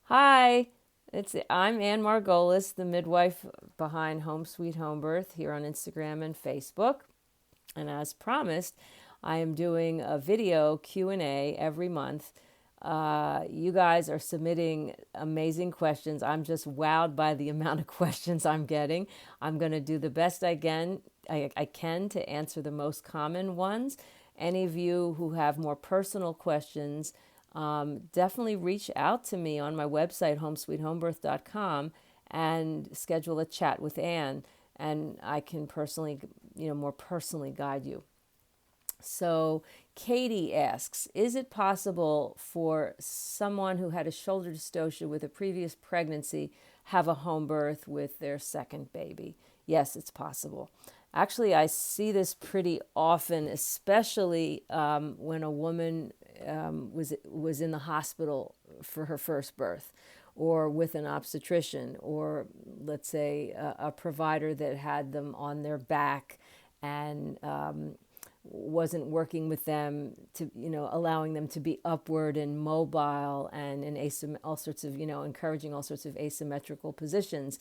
Hi, I'm Anne Margolis, the midwife behind Home Sweet Home Birth here on Instagram and Facebook. And as promised, I am doing a video Q&A every month. You guys are submitting amazing questions. I'm just wowed by the amount of questions I'm getting. I'm going to do the best I can to answer the most common ones. Any of you who have more personal questions, definitely reach out to me on my website, homesweethomebirth.com, and schedule a chat with Anne, and I can personally, more personally guide you. So, Katie asks, is it possible for someone who had a shoulder dystocia with a previous pregnancy have a home birth with their second baby? Yes, it's possible. Actually, I see this pretty often, especially when a woman was in the hospital for her first birth, or with an obstetrician, or let's say a provider that had them on their back and wasn't working with them to, allowing them to be upward and mobile and in all sorts of, encouraging all sorts of asymmetrical positions.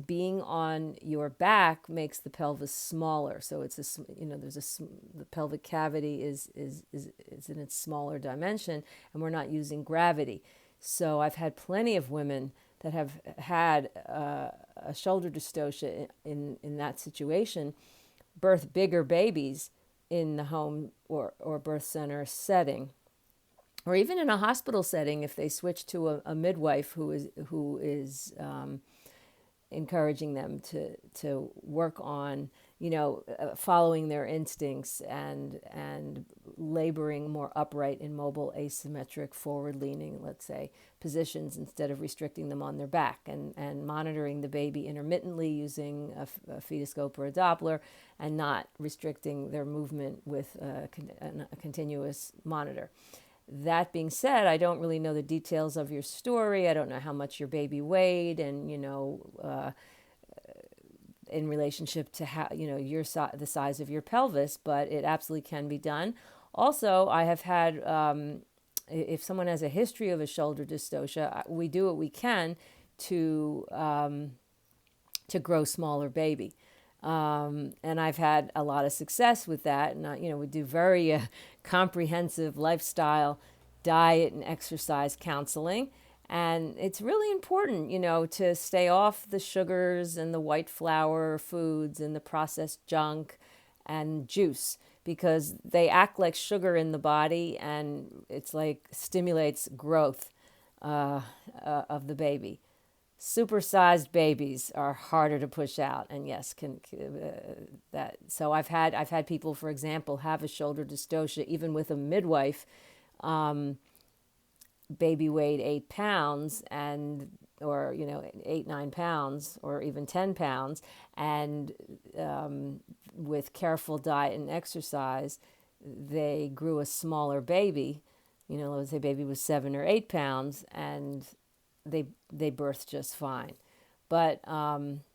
Being on your back makes the pelvis smaller, so it's the pelvic cavity is in its smaller dimension, and we're not using gravity. So I've had plenty of women that have had a shoulder dystocia in that situation birth bigger babies in the home or birth center setting, or even in a hospital setting if they switch to a midwife who is encouraging them to work on, following their instincts and laboring more upright and mobile, asymmetric, forward-leaning, let's say, positions instead of restricting them on their back, and monitoring the baby intermittently using a fetoscope or a Doppler, and not restricting their movement with a continuous monitor. That being said, I don't really know the details of your story. I don't know how much your baby weighed, and in relationship to how the size of your pelvis. But it absolutely can be done. Also, I have had if someone has a history of a shoulder dystocia, we do what we can to grow smaller baby. And I've had a lot of success with that. And, we do very comprehensive lifestyle, diet, and exercise counseling. And it's really important, to stay off the sugars and the white flour foods and the processed junk and juice, because they act like sugar in the body, and it's like stimulates growth of the baby. Supersized babies are harder to push out, and yes, can that. So I've had people, for example, have a shoulder dystocia even with a midwife. Baby weighed 8 pounds, and or 8, 9 pounds, or even 10 pounds, and with careful diet and exercise, they grew a smaller baby. Let's say baby was 7 or 8 pounds, and they birthed just fine. But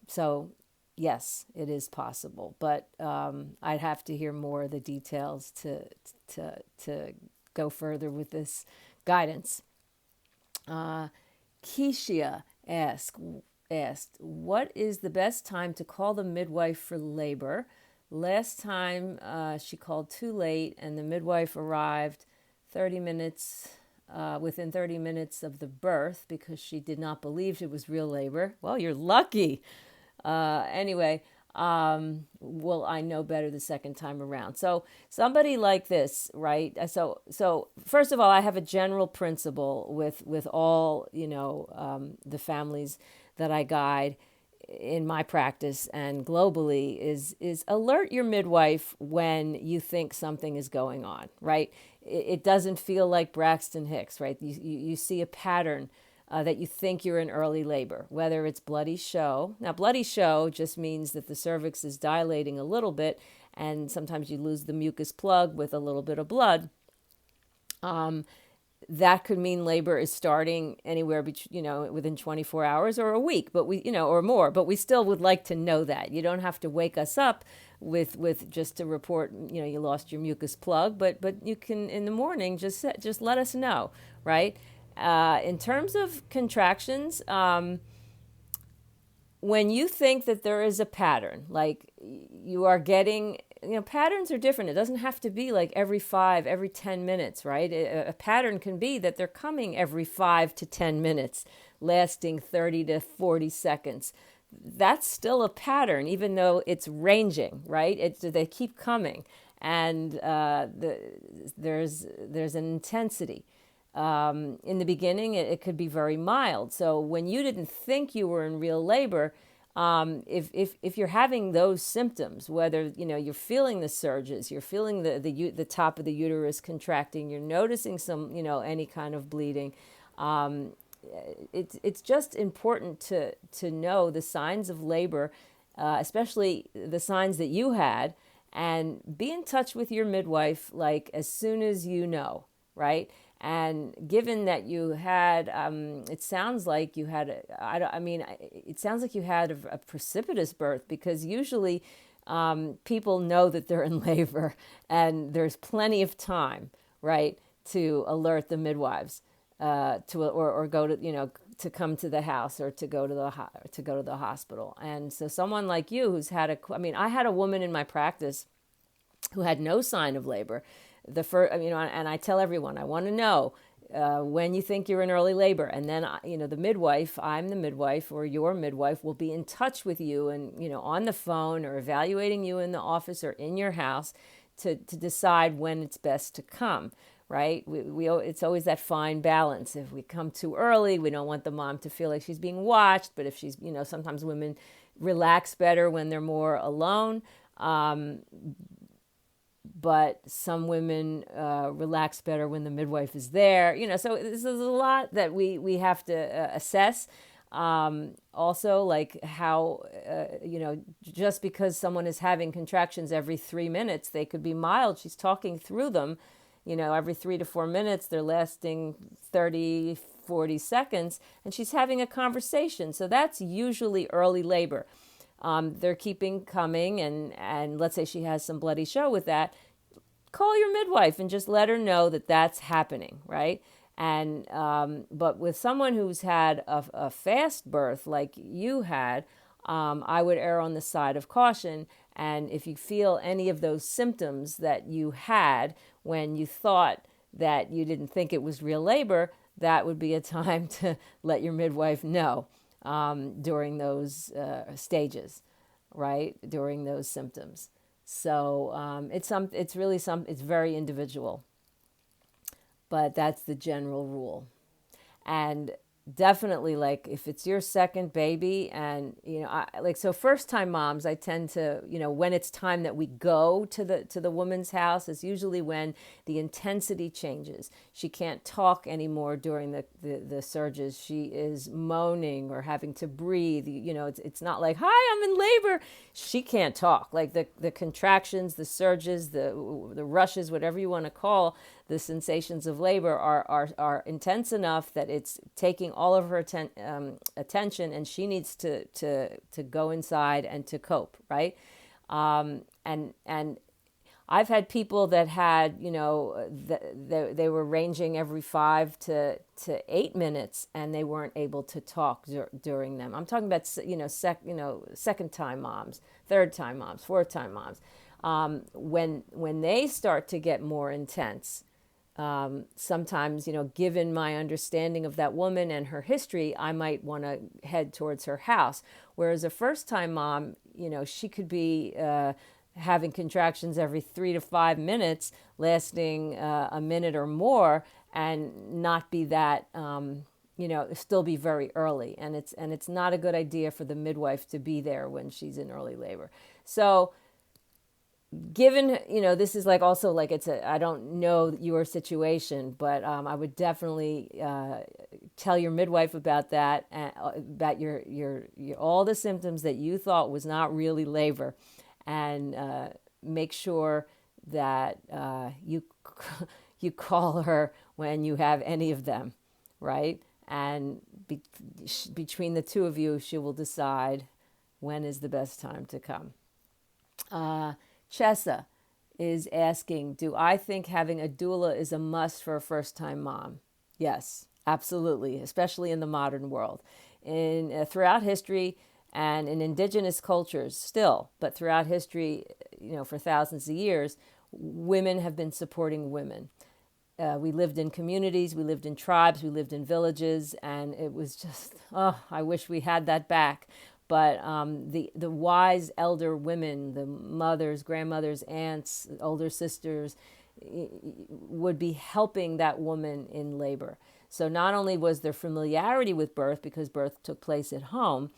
so yes, it is possible. But I'd have to hear more of the details to go further with this guidance. Keisha asked, what is the best time to call the midwife for labor? Last time she called too late, and the midwife arrived 30 minutes within 30 minutes of the birth because she did not believe it was real labor. Well, you're lucky. Anyway, will I know better the second time around? So somebody like this, right? So first of all, I have a general principle with all the families that I guide in my practice and globally is alert your midwife when you think something is going on, right? It doesn't feel like Braxton Hicks, right? You see a pattern that you think you're in early labor, whether it's bloody show. Now, bloody show just means that the cervix is dilating a little bit, and sometimes you lose the mucus plug with a little bit of blood. That could mean labor is starting anywhere between, within 24 hours or a week, but or more. But we still would like to know that. You don't have to wake us up with just to report, you lost your mucus plug, but you can in the morning just let us know, right? In terms of contractions, when you think that there is a pattern, like you are getting, patterns are different. It doesn't have to be like every 10 minutes, right? A pattern can be that they're coming every 5 to 10 minutes, lasting 30 to 40 seconds. That's still a pattern, even though it's ranging, right? They keep coming, and there's an intensity. In the beginning, it could be very mild. So when you didn't think you were in real labor, if you're having those symptoms, whether you're feeling the surges, you're feeling the top of the uterus contracting, you're noticing some any kind of bleeding, it's just important to know the signs of labor, especially the signs that you had, and be in touch with your midwife like as soon as you know, right? And given that you had, it sounds like you had, it sounds like you had a precipitous birth, because usually people know that they're in labor and there's plenty of time, right, to alert the midwives or go to, to come to the house or to go to the hospital. And so someone like you who's had I had a woman in my practice who had no sign of labor. The first, and I tell everyone, I want to know when you think you're in early labor, and then the midwife, I'm the midwife, or your midwife will be in touch with you, and on the phone or evaluating you in the office or in your house to decide when it's best to come. Right? It's always that fine balance. If we come too early, we don't want the mom to feel like she's being watched. But if she's, sometimes women relax better when they're more alone. But some women relax better when the midwife is there. So this is a lot that we have to assess. Also, like how, just because someone is having contractions every 3 minutes, they could be mild. She's talking through them, every 3 to 4 minutes, they're lasting 30, 40 seconds, and she's having a conversation. So that's usually early labor. They're keeping coming, and let's say she has some bloody show with that, call your midwife and just let her know that that's happening, right? And but with someone who's had a fast birth like you had, I would err on the side of caution. And if you feel any of those symptoms that you had when you thought that you didn't think it was real labor, that would be a time to let your midwife know during those stages, right? During those symptoms. So it's very individual, but that's the general rule. And definitely, like, if it's your second baby, and so first time moms, I tend to, when it's time that we go to the woman's house, is usually when the intensity changes. She can't talk anymore during the surges. She is moaning or having to breathe. It's not like, hi, I'm in labor. She can't talk. Like the contractions, the surges, the rushes, whatever you want to call the sensations of labor are intense enough that it's taking all of her attention, and she needs to go inside and to cope, right? And I've had people that had, they were ranging every 5 to 8 minutes, and they weren't able to talk during them. I'm talking about, second time moms, third time moms, fourth time moms. When they start to get more intense, sometimes, given my understanding of that woman and her history, I might want to head towards her house. Whereas a first-time mom, she could be having contractions every 3 to 5 minutes, lasting a minute or more, and not be that, still be very early. And it's not a good idea for the midwife to be there when she's in early labor. So given, this is like also like I don't know your situation, but I would definitely tell your midwife about that, about your all the symptoms that you thought was not really labor, and make sure that you call her when you have any of them, right? And between the two of you, she will decide when is the best time to come. Chessa is asking, do I think having a doula is a must for a first-time mom? Yes, Absolutely, especially in the modern world. In throughout history and in indigenous cultures still, but throughout history, for thousands of years, women have been supporting women. We lived in communities, we lived in tribes, we lived in villages, and it was just, oh, I wish we had that back. But the wise elder women, the mothers, grandmothers, aunts, older sisters, would be helping that woman in labor. So not only was there familiarity with birth because birth took place at home,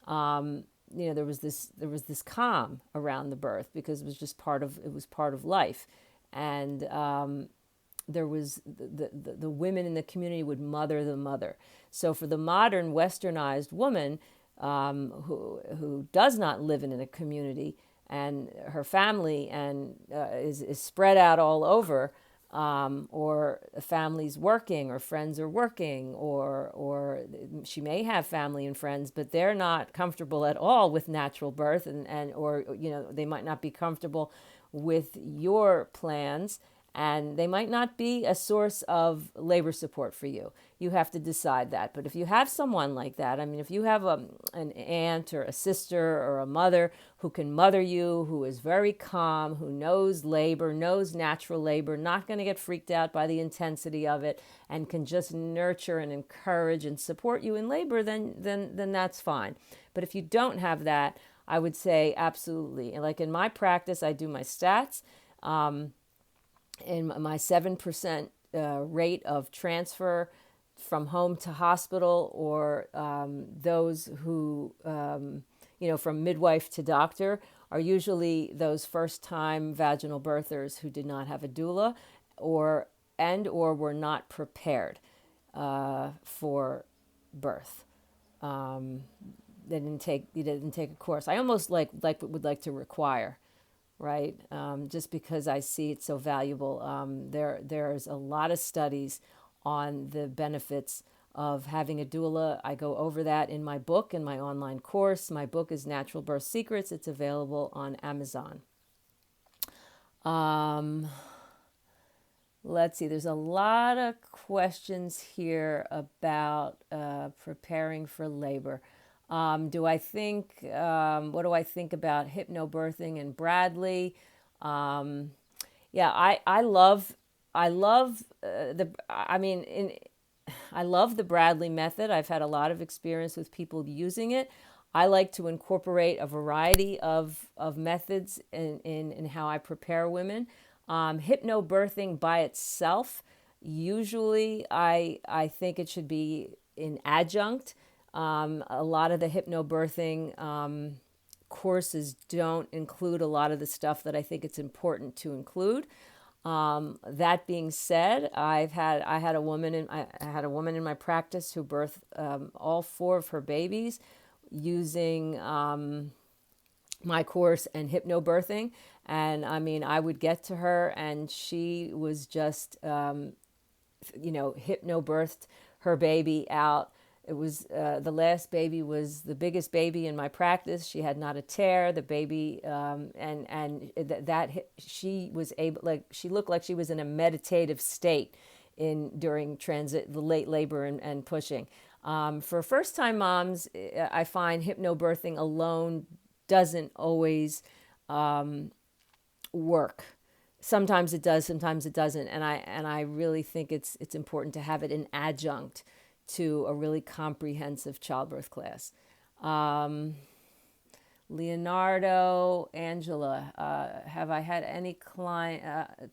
there was this calm around the birth because it was part of life, and there was the women in the community would mother the mother. So for the modern westernized woman who does not live in a community and her family and is spread out all over, or a family's working or friends are working, or she may have family and friends, but they're not comfortable at all with natural birth, and or they might not be comfortable with your plans, and they might not be a source of labor support for you. You have to decide that. But if you have someone like that, I mean, if you have an aunt or a sister or a mother who can mother you, who is very calm, who knows labor, knows natural labor, not going to get freaked out by the intensity of it, and can just nurture and encourage and support you in labor, then that's fine. But if you don't have that, I would say absolutely. And like in my practice, I do my stats. In my 7% rate of transfer from home to hospital, or those who, from midwife to doctor, are usually those first-time vaginal birthers who did not have a doula, or were not prepared for birth. They didn't take a course. I almost would like to require, right? Just because I see it so valuable. There's a lot of studies on the benefits of having a doula. I go over that in my book, in my online course. My book is Natural Birth Secrets. It's available on Amazon. Let's see, there's a lot of questions here about preparing for labor. What do I think about hypnobirthing and Bradley? I love the Bradley method. I've had a lot of experience with people using it. I like to incorporate a variety of methods in how I prepare women. Hypnobirthing by itself, usually I think it should be an adjunct. A lot of the hypnobirthing courses don't include a lot of the stuff that I think it's important to include. That being said, I had a woman in my practice who birthed all 4 of her babies using my course and hypnobirthing. And I mean, I would get to her and she was just, hypnobirthed her baby out. It was the last baby was the biggest baby in my practice. She had not a tear. The baby, she was able, she looked like she was in a meditative state during transit, the late labor and pushing. For first-time moms, I find hypnobirthing alone doesn't always work. Sometimes it does, sometimes it doesn't, and I really think it's important to have it an adjunct to a really comprehensive childbirth class. Leonardo, Angela, have I had any client?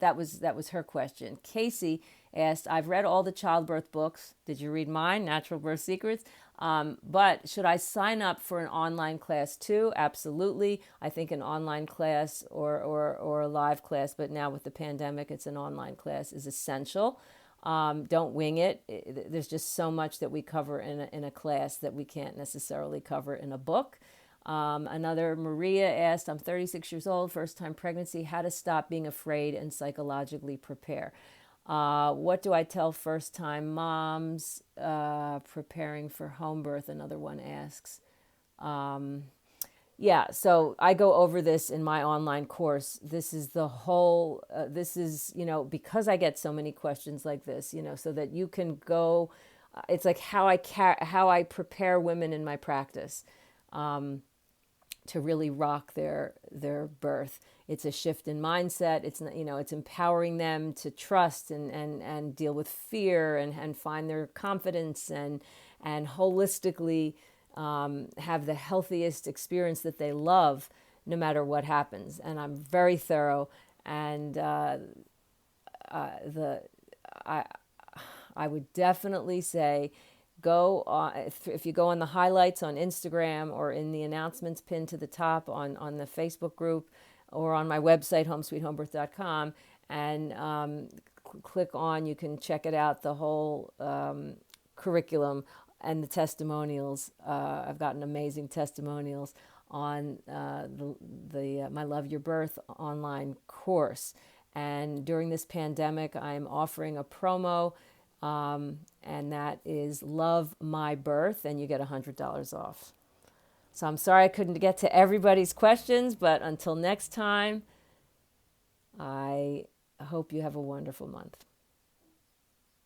That was her question. Casey asked, I've read all the childbirth books. Did you read mine, Natural Birth Secrets? But should I sign up for an online class too? Absolutely. I think an online class or a live class, but now with the pandemic, it's an online class, is essential. Don't wing it. There's just so much that we cover in a class that we can't necessarily cover in a book. Another Maria asked, I'm 36 years old, first time pregnancy, how to stop being afraid and psychologically prepare. What do I tell first time moms preparing for home birth? Another one asks. So I go over this in my online course. This is the whole, because I get so many questions like this, so that you can go it's like how I prepare women in my practice to really rock their birth. It's a shift in mindset. It's, it's empowering them to trust and deal with fear and find their confidence and holistically have the healthiest experience that they love no matter what happens. And I'm very thorough, and I would definitely say go on, if you go on the highlights on Instagram or in the announcements pinned to the top on the Facebook group or on my website, homesweethomebirth.com, and click on, you can check it out, the whole curriculum and the testimonials. I've gotten amazing testimonials on the My Love Your Birth online course. And during this pandemic, I'm offering a promo, and that is Love My Birth, and you get $100 off. So I'm sorry I couldn't get to everybody's questions, but until next time, I hope you have a wonderful month.